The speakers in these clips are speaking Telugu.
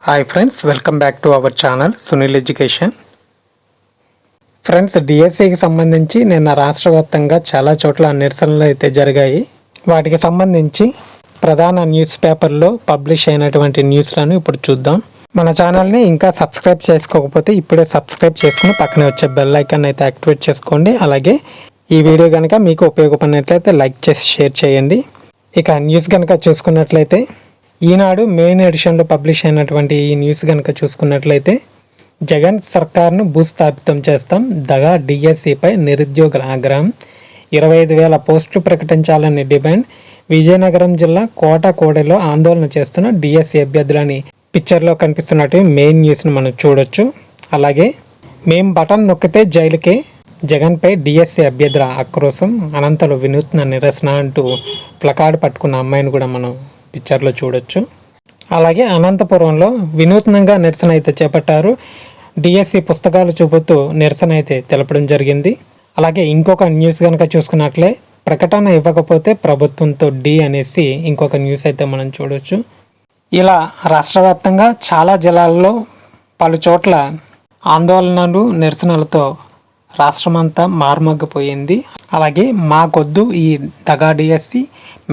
Hi friends, welcome back to our channel Sunil education. Friends, డిఎస్సికి సంబంధించి నిన్న రాష్ట్ర వ్యాప్తంగా చాలా చోట్ల నిరసనలు అయితే జరిగాయి. వాటికి సంబంధించి ప్రధాన న్యూస్ పేపర్లో పబ్లిష్ అయినటువంటి న్యూస్లను ఇప్పుడు చూద్దాం. మన ఛానల్ని ఇంకా సబ్స్క్రైబ్ చేసుకోకపోతే ఇప్పుడే సబ్స్క్రైబ్ చేసుకుని పక్కనే వచ్చే బెల్ ఐకాన్ అయితే యాక్టివేట్ చేసుకోండి. అలాగే ఈ వీడియో కనుక మీకు ఉపయోగపడినట్లయితే లైక్ చేసి షేర్ చేయండి. ఇక న్యూస్ కనుక చూసుకున్నట్లయితే ఈనాడు మెయిన్ ఎడిషన్లో పబ్లిష్ అయినటువంటి ఈ న్యూస్ కనుక చూసుకున్నట్లయితే జగన్ సర్కార్ను భూస్థాపితం చేస్తాం, దగా డిఎస్సిపై నిరుద్యోగుల ఆగ్రహం, 25,000 పోస్టులు ప్రకటించాలని డిమాండ్, విజయనగరం జిల్లా కోటకోడలో ఆందోళన చేస్తున్న డిఎస్సి అభ్యర్థులని పిక్చర్లో కనిపిస్తున్నట్టు మెయిన్ న్యూస్ను మనం చూడొచ్చు. అలాగే మేం బటన్ నొక్కితే జైలుకే, జగన్పై డిఎస్సి అభ్యర్థుల ఆక్రోశం, అనంతలో వినూత్న నిరసన అంటూ ప్లకార్డు పట్టుకున్న అమ్మాయిని కూడా మనం పిక్చర్లో చూడొచ్చు. అలాగే అనంతపురంలో వినూత్నంగా నిరసన అయితే చేపట్టారు. డిఎస్సి పుస్తకాలు చూపుతూ నిరసన అయితే తెలపడం జరిగింది. అలాగే ఇంకొక న్యూస్ కనుక చూసుకున్నట్లే ప్రకటన ఇవ్వకపోతే ప్రభుత్వంతో డి అనేసి ఇంకొక న్యూస్ అయితే మనం చూడొచ్చు. ఇలా రాష్ట్ర వ్యాప్తంగా చాలా జిల్లాల్లో పలు చోట్ల ఆందోళనలు నిరసనలతో రాష్ట్రమంతా మార్మగ్గిపోయింది. అలాగే మాకొద్దు ఈ దగా డిఎస్సి,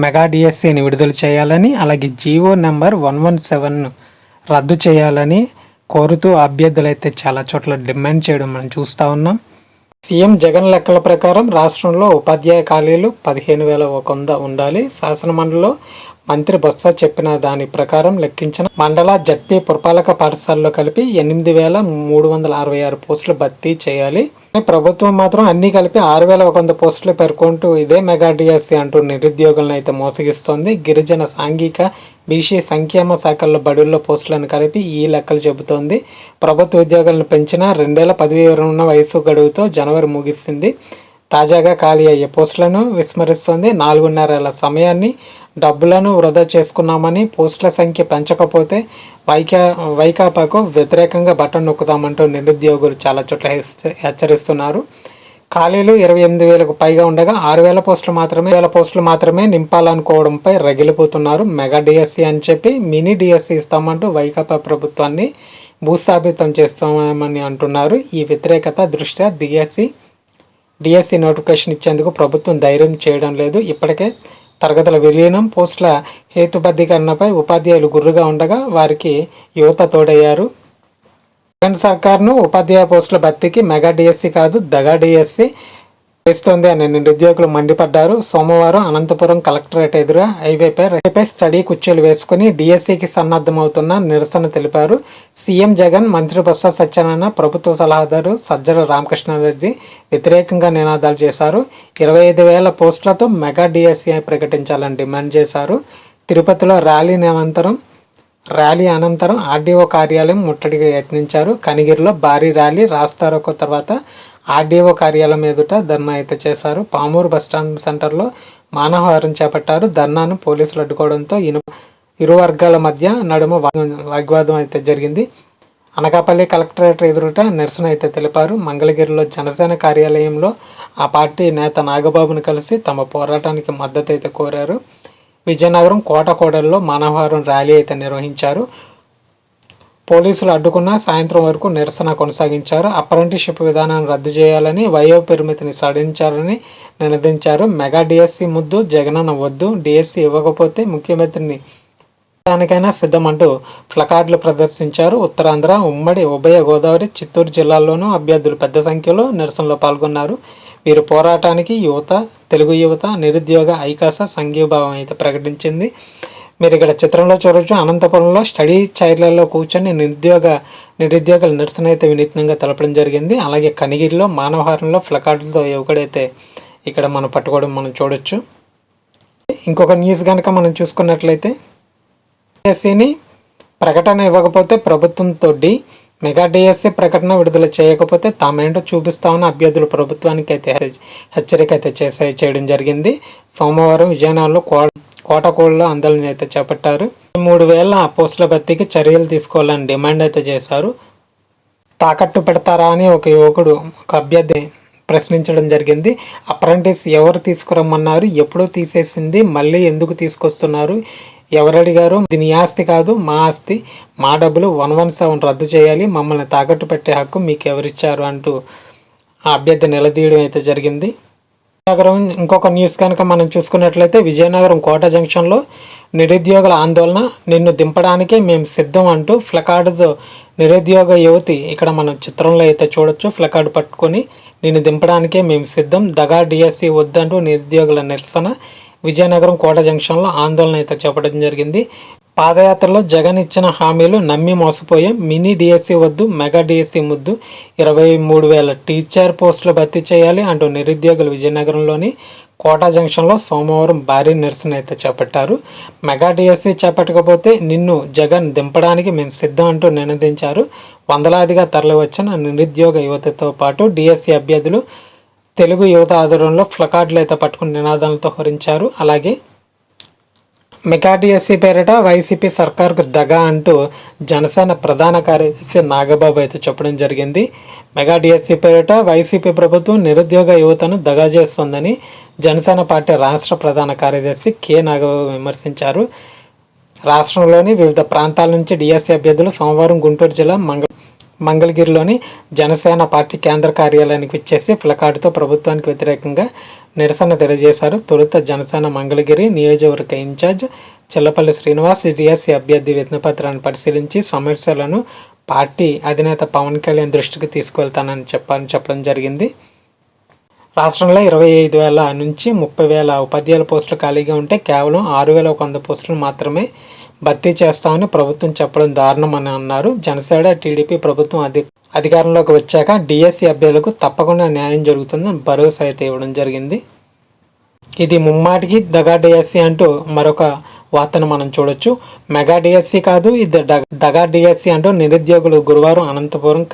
మెగా డిఎస్సిని విడుదల చేయాలని, అలాగే జీవో నెంబర్ 117 రద్దు చేయాలని కోరుతూ అభ్యర్థులు అయితే చాలా చోట్ల డిమాండ్ చేయడం మనం చూస్తూ ఉన్నాం. సీఎం జగన్ లెక్కల ప్రకారం రాష్ట్రంలో ఉపాధ్యాయ ఖాళీలు 15,100 ఉండాలి. శాసనమండలిలో మంత్రి బొత్స చెప్పిన దాని ప్రకారం లెక్కించిన మండల జడ్పీ పురపాలక పాఠశాలలో కలిపి 8,366 పోస్టులు భర్తీ చేయాలి. ప్రభుత్వం మాత్రం అన్ని కలిపి 6,100 పోస్టులు పేర్కొంటూ ఇదే మెగా డిఎస్సి అంటూ నిరుద్యోగులను అయితే మోసగిస్తోంది. గిరిజన సాంఘిక బీసీ సంక్షేమ శాఖల్లో బడుల్లో పోస్టులను కలిపి ఈ లెక్కలు చెబుతోంది. ప్రభుత్వ ఉద్యోగాలను పెంచిన 2 ఏళ్ల పదవి విరమణ వయసు గడువుతో జనవరి ముగిసింది. తాజాగా ఖాళీ అయ్యే పోస్టులను విస్మరిస్తోంది. 4.5 ఏళ్ల సమయాన్ని డబ్బులను వృధా చేసుకున్నామని, పోస్టుల సంఖ్య పెంచకపోతే వైకాపాకు వ్యతిరేకంగా బటన్ నొక్కుతామంటూ నిరుద్యోగులు చాలా చోట్ల హెచ్చరిస్తున్నారు. ఖాళీలు 28,000కు పైగా ఉండగా 6,000 పోస్టులు మాత్రమే నింపాలనుకోవడంపై రగిలిపోతున్నారు. మెగా డిఎస్సి అని చెప్పి మినీ డిఎస్సి ఇస్తామంటూ వైకాపా ప్రభుత్వాన్ని భూస్థాపితం చేస్తామని అంటున్నారు. ఈ వ్యతిరేకత దృష్ట్యా డిఎస్సి నోటిఫికేషన్ ఇచ్చేందుకు ప్రభుత్వం ధైర్యం చేయడం లేదు. ఇప్పటికే తరగతుల విలీనం, పోస్టుల హేతుబద్ధీకరణపై ఉపాధ్యాయులు గుర్రుగా ఉండగా వారికి యువత తోడయ్యారు. జగన్ సర్కార్ను ఉపాధ్యాయ పోస్టుల భర్తీకి మెగా డిఎస్సి కాదు దగా డిఎస్సి చేస్తోంది అని నిరుద్యోగులు మండిపడ్డారు. సోమవారం అనంతపురం కలెక్టరేట్ ఎదురుగా హైవేపై స్టడీ కుర్చీలు వేసుకుని డిఎస్సికి సన్నద్ధమవుతున్న నిరసన తెలిపారు. సీఎం జగన్, మంత్రి బొత్స సత్యనారాయణ, ప్రభుత్వ సలహాదారు సజ్జల రామకృష్ణారెడ్డి వ్యతిరేకంగా నినాదాలు చేశారు. 25,000 పోస్టులతో మెగా డిఎస్సి ప్రకటించాలని డిమాండ్ చేశారు. తిరుపతిలో ర్యాలీ అనంతరం ఆర్డీఓ కార్యాలయం ముట్టడిగా యత్నించారు. కనిగిరిలో భారీ ర్యాలీ, రాస్తారోకో తర్వాత ఆర్డీఓ కార్యాలయం ఎదుట ధర్నా అయితే చేశారు. పామూరు బస్టాండ్ సెంటర్లో మానవహారం చేపట్టారు. ధర్నాను పోలీసులు అడ్డుకోవడంతో ఇరు వర్గాల మధ్య నడుమ వాగ్వాదం అయితే జరిగింది. అనకాపల్లి కలెక్టరేట్ ఎదురుట నిరసన అయితే తెలిపారు. మంగళగిరిలో జనసేన కార్యాలయంలో ఆ పార్టీ నేత నాగబాబును కలిసి తమ పోరాటానికి మద్దతు అయితే కోరారు. విజయనగరం కోటకోడల్లో మానవహారం ర్యాలీ అయితే నిర్వహించారు. పోలీసులు అడ్డుకున్న సాయంత్రం వరకు నిరసన కొనసాగించారు. అప్రెంటిస్షిప్ విధానాన్ని రద్దు చేయాలని, వయో పరిమితిని సడలించాలని నినదించారు. మెగా డిఎస్సి ముద్దు, జగనన్న వద్దు, డిఎస్సి ఇవ్వకపోతే ముఖ్యమంత్రిని దానికైనా సిద్ధమంటూ ప్లకార్డులు ప్రదర్శించారు. ఉత్తరాంధ్ర, ఉమ్మడి ఉభయ గోదావరి, చిత్తూరు జిల్లాల్లోనూ అభ్యర్థులు పెద్ద సంఖ్యలో నిరసనలో పాల్గొన్నారు. వీరి పోరాటానికి తెలుగు యువత, నిరుద్యోగ ఐకాస సంఘీభావం అయితే ప్రకటించింది. మీరు ఇక్కడ చిత్రంలో చూడవచ్చు. అనంతపురంలో స్టడీ చైర్లలో కూర్చొని నిరుద్యోగుల నిరసన అయితే వినూత్నంగా తెలపడం జరిగింది. అలాగే కనిగిరిలో మానవహారంలో ప్లకార్డులతో యువకుడైతే ఇక్కడ మనం పట్టుకోవడం మనం చూడొచ్చు. ఇంకొక న్యూస్ కనుక మనం చూసుకున్నట్లయితే డిఎస్సిని ప్రకటన ఇవ్వకపోతే ప్రభుత్వంతో మెగా డిఎస్సి ప్రకటన విడుదల చేయకపోతే తామేంటో చూపిస్తామని అభ్యర్థులు ప్రభుత్వానికి అయితే హెచ్చరిక అయితే చేయడం జరిగింది. సోమవారం విజయనగరంలో కోటకోడలో ఆందోళన అయితే చేపట్టారు. 3,000 పోస్టుల భర్తీకి చర్యలు తీసుకోవాలని డిమాండ్ అయితే చేశారు. తాకట్టు పెడతారా అని ఒక అభ్యర్థి ప్రశ్నించడం జరిగింది. అప్రెంటిస్ ఎవరు తీసుకురమ్మన్నారు, ఎప్పుడో తీసేసింది, మళ్ళీ ఎందుకు తీసుకొస్తున్నారు, ఎవరు అడిగారు? ఇది నీ ఆస్తి కాదు, మా ఆస్తి, మా డబ్బులు 117 రద్దు చేయాలి, మమ్మల్ని తాకట్టు పెట్టే హక్కు మీకు ఎవరిచ్చారు అంటూ ఆ అభ్యర్థి నిలదీయడం అయితే జరిగింది. విజయనగరం ఇంకొక న్యూస్ కనుక మనం చూసుకున్నట్లయితే, విజయనగరం కోట జంక్షన్లో నిరుద్యోగుల ఆందోళన, నిన్ను దింపడానికే మేము సిద్ధం అంటూ ఫ్లకార్డుతో నిరుద్యోగ యువతి, ఇక్కడ మనం చిత్రంలో అయితే చూడొచ్చు, ఫ్లకార్డు పట్టుకొని నిన్ను దింపడానికే మేము సిద్ధం, దగా డిఎస్సి వద్దంటూ నిరుద్యోగుల నిరసన. విజయనగరం కోట జంక్షన్లో ఆందోళన అయితే చేపట్టడం జరిగింది. పాదయాత్రలో జగన్ ఇచ్చిన హామీలు నమ్మి మోసపోయాం, మినీ డిఎస్సి వద్దు, మెగా డిఎస్సి ముద్దు, 23,000 టీచర్ పోస్టులు భర్తీ చేయాలి అంటూ నిరుద్యోగులు విజయనగరంలోని కోట జంక్షన్లో సోమవారం భారీ నిరసన అయితే చేపట్టారు. మెగా డిఎస్సి చేపట్టకపోతే నిన్ను జగన్ దింపడానికి మేము సిద్ధం అంటూ నినదించారు. వందలాదిగా తరలివచ్చిన నిరుద్యోగ యువతతో పాటు డిఎస్సి అభ్యర్థులు తెలుగు యువత ఆధ్వర్యంలో ఫ్లకార్డులు అయితే పట్టుకుని నినాదాలతో హరించారు. అలాగే మెగా డిఎస్సి పేరిట వైసీపీ సర్కార్కు దగా అంటూ జనసేన ప్రధాన కార్యదర్శి నాగబాబు అయితే చెప్పడం జరిగింది. మెగా డిఎస్సి పేరిట వైసీపీ ప్రభుత్వం నిరుద్యోగ యువతను దగా చేస్తోందని జనసేన పార్టీ రాష్ట్ర ప్రధాన కార్యదర్శి కె నాగబాబు విమర్శించారు. రాష్ట్రంలోని వివిధ ప్రాంతాల నుంచి డిఎస్సి అభ్యర్థులు సోమవారం గుంటూరు జిల్లా మంగళగిరిలోని జనసేన పార్టీ కేంద్ర కార్యాలయానికి విచ్చేసి ప్లకార్డుతో ప్రభుత్వానికి వ్యతిరేకంగా నిరసన తెలియజేశారు. తొలుత జనసేన మంగళగిరి నియోజకవర్గ ఇన్ఛార్జ్ చిల్లపల్లి శ్రీనివాస్ డిఎస్సి అభ్యర్థి వినతిపత్రాన్ని పరిశీలించి సమస్యలను పార్టీ అధినేత పవన్ కళ్యాణ్ దృష్టికి తీసుకువెళ్తానని చెప్పడం జరిగింది. రాష్ట్రంలో 25,000 నుంచి 30,000 ఉపాధ్యాయుల పోస్టులు ఖాళీగా ఉంటే కేవలం 6,100 పోస్టులు మాత్రమే భర్తీ చేస్తామని ప్రభుత్వం చెప్పడం దారుణం అని అన్నారు. జనసేన టీడీపీ ప్రభుత్వం అధికారంలోకి వచ్చాక డిఎస్సి అభ్యర్థులకు తప్పకుండా న్యాయం జరుగుతుందని భరోసా అయితే ఇవ్వడం జరిగింది. ఇది ముమ్మాటికి దగా డిఎస్సి అంటూ మరొక వార్తను మనం చూడొచ్చు. మెగా డిఎస్సి కాదు, ఇది దగా డిఎస్సి అంటూ నిరుద్యోగులు గురువారం అనంతపురం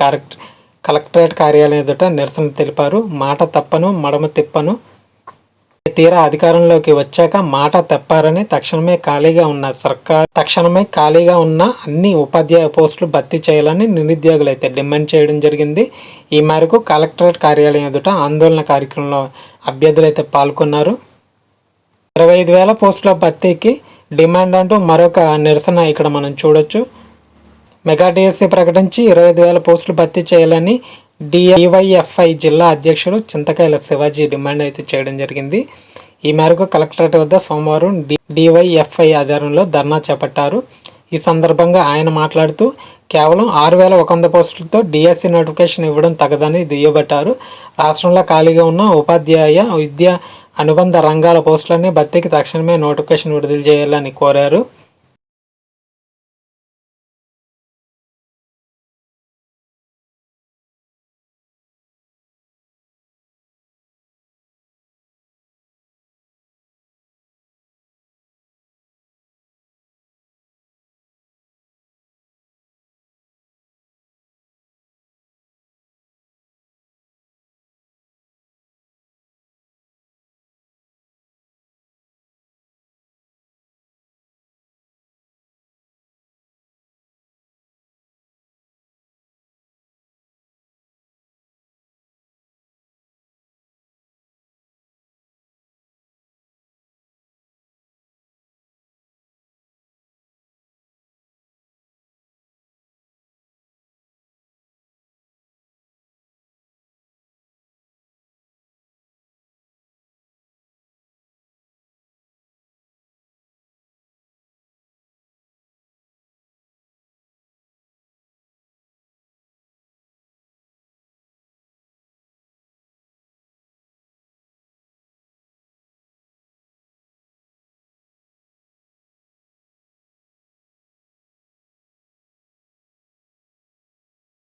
కలెక్టరేట్ కార్యాలయం ఎదుట నిరసన తెలిపారు. మాట తప్పను, మడమ తిప్పను, తీరా అధికారంలోకి వచ్చాక మాట తప్పారని తక్షణమే ఖాళీగా ఉన్న అన్ని ఉపాధ్యాయ పోస్టులు భర్తీ చేయాలని నిరుద్యోగులు అయితే డిమాండ్ చేయడం జరిగింది. ఈ మేరకు కలెక్టరేట్ కార్యాలయం ఎదుట ఆందోళన కార్యక్రమంలో అభ్యర్థులు అయితే పాల్గొన్నారు. 25,000 పోస్టుల భర్తీకి డిమాండ్ అంటూ మరొక నిరసన ఇక్కడ మనం చూడొచ్చు. మెగా డిఎస్సి ప్రకటించి 25,000 పోస్టులు భర్తీ చేయాలని డివైఎఫ్ఐ జిల్లా అధ్యక్షుడు చింతకాయల శివాజీ డిమాండ్ అయితే చేయడం జరిగింది. ఈ మేరకు కలెక్టరేట్ వద్ద సోమవారం డివైఎఫ్ఐ ఆధ్వర్యంలో ధర్నా చేపట్టారు. ఈ సందర్భంగా ఆయన మాట్లాడుతూ కేవలం 6,100 పోస్టులతో డిఎస్సి నోటిఫికేషన్ ఇవ్వడం తగదని దుయ్యబట్టారు. రాష్ట్రంలో ఖాళీగా ఉన్న ఉపాధ్యాయ విద్యా అనుబంధ రంగాల పోస్టులన్నీ భర్తీకి తక్షణమే నోటిఫికేషన్ విడుదల చేయాలని కోరారు.